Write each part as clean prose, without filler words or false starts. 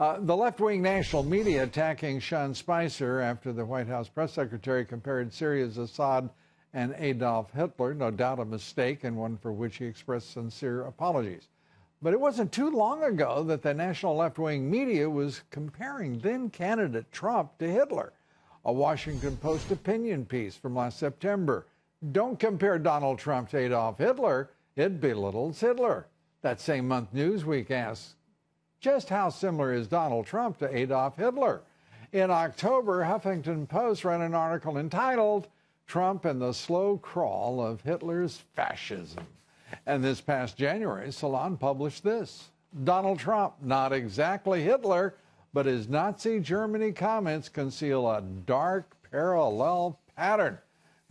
The left-wing national media attacking Sean Spicer after the White House press secretary compared Syria's Assad and Adolf Hitler. No doubt a mistake, and one for which he expressed sincere apologies. But it wasn't too long ago that the national left-wing media was comparing then-candidate Trump to Hitler. A Washington Post opinion piece from last September. Don't compare Donald Trump to Adolf Hitler. It belittles Hitler. That same month, Newsweek asked, just how similar is Donald Trump to Adolf Hitler? In October, Huffington Post ran an article entitled, Trump and the Slow Crawl of Hitler's Fascism. And this past January, Salon published this. Donald Trump, not exactly Hitler, but his Nazi Germany comments conceal a dark parallel pattern.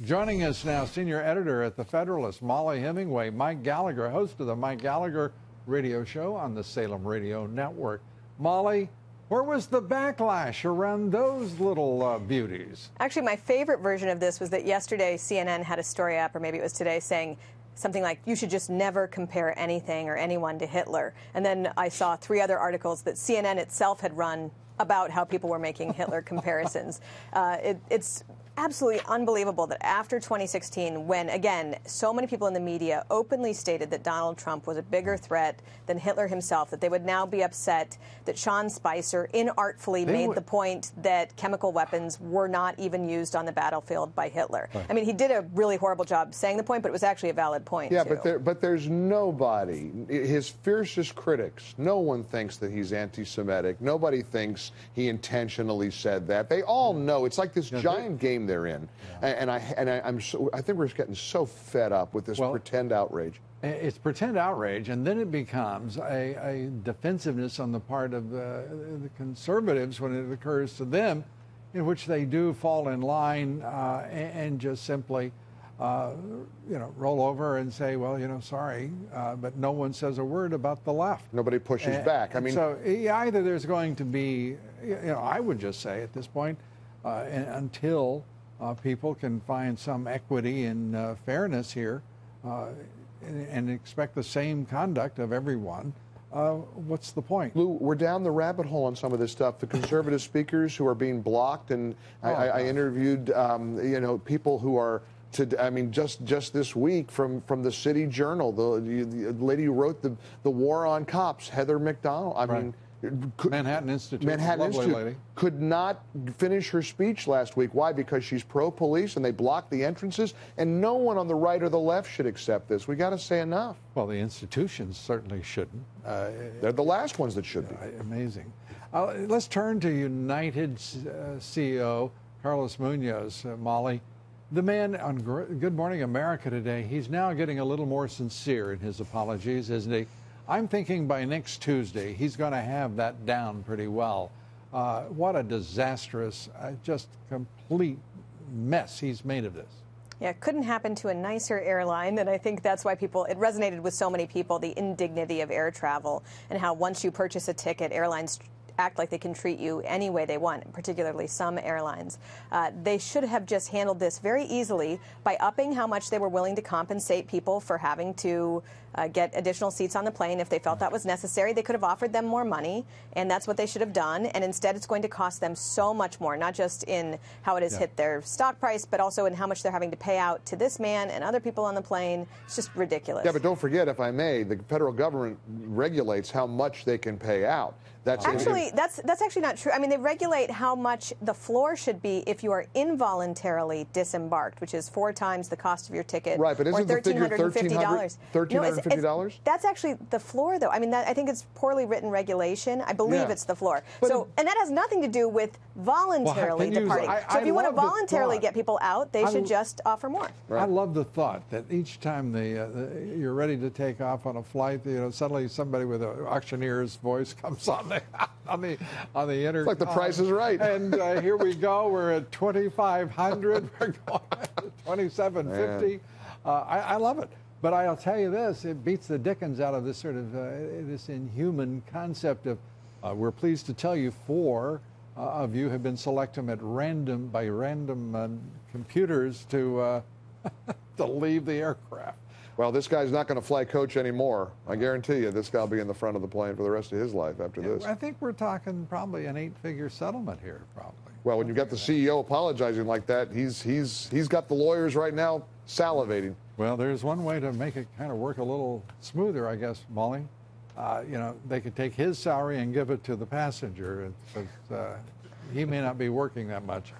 Joining us now, senior editor at the Federalist, Mollie Hemingway, Mike Gallagher, host of the Mike Gallagher radio show on the Salem Radio Network. Mollie, where was the backlash around those little beauties? Actually, my favorite version of this was that yesterday CNN had a story up, or maybe it was today, saying something like, you should just never compare anything or anyone to Hitler. And then I saw 3 other articles that CNN itself had run about how people were making Hitler comparisons. It's absolutely unbelievable that after 2016, when, again, so many people in the media openly stated that Donald Trump was a bigger threat than Hitler himself, that they would now be upset that Sean Spicer inartfully made the point that chemical weapons were not even used on the battlefield by Hitler. Right. I mean, he did a really horrible job saying the point, but it was actually a valid point, yeah, too. but there's nobody, his fiercest critics, no one thinks that he's anti-Semitic. Nobody thinks he intentionally said that. They all know. It's like this giant game they're in, and I think we're getting so fed up with this pretend outrage. It's pretend outrage, and then it becomes a defensiveness on the part of the conservatives when it occurs to them, in which they do fall in line and just simply, roll over and say, well, sorry, but no one says a word about the left. Nobody pushes back. I mean, so either there's going to be, I would just say at this point, until people can find some equity and fairness here and expect the same conduct of everyone, what's the point? Lou, we're down the rabbit hole on some of this stuff. The conservative speakers who are being blocked, and I interviewed, people who are, just this week from the City Journal, the lady who wrote the War on Cops, Heather McDonald. I mean, Manhattan Institute. Lady. Could not finish her speech last week. Why? Because she's pro-police and they blocked the entrances, and no one on the right or the left should accept this. We got to say enough. Well, the institutions certainly shouldn't. They're the last ones that should be. Amazing. Let's turn to United CEO Carlos Munoz, Mollie. The man on Good Morning America today, he's now getting a little more sincere in his apologies, isn't he? I'm thinking by next Tuesday, he's going to have that down pretty well. What a disastrous, just complete mess he's made of this. Yeah, it couldn't happen to a nicer airline, and I think that's why it resonated with so many people, the indignity of air travel, and how once you purchase a ticket, airlines act like they can treat you any way they want, particularly some airlines. They should have just handled this very easily by upping how much they were willing to compensate people for having to get additional seats on the plane if they felt that was necessary. They could have offered them more money, and that's what they should have done. And instead, it's going to cost them so much more, not just in how it has hit their stock price, but also in how much they're having to pay out to this man and other people on the plane. It's just ridiculous. Yeah, but don't forget, if I may, the federal government regulates how much they can pay out. That's actually not true. I mean, they regulate how much the floor should be if you are involuntarily disembarked, which is 4 times the cost of your ticket. Right, but isn't the figure $1,350? $1,350? That's actually the floor, though. I mean, I think it's poorly written regulation. I believe it's the floor. And that has nothing to do with voluntarily departing. So if you want to voluntarily get people out, they should just offer more. Right. I love the thought that each time you're ready to take off on a flight, suddenly somebody with an auctioneer's voice comes on the intercom. It's like The Price is Right. And here we go. We're at 2,500. We're going to 2,750. I love it. But I'll tell you this, it beats the dickens out of this sort of this inhuman concept of, we're pleased to tell you 4 of you have been selected by random computers to to leave the aircraft. Well, this guy's not going to fly coach anymore. I guarantee you this guy will be in the front of the plane for the rest of his life after this. I think we're talking probably an 8-figure settlement here, probably. Well, when you've got the CEO apologizing like that, he's got the lawyers right now salivating. Well, there's one way to make it kind of work a little smoother, I guess, Mollie. They could take his salary and give it to the passenger, but he may not be working that much.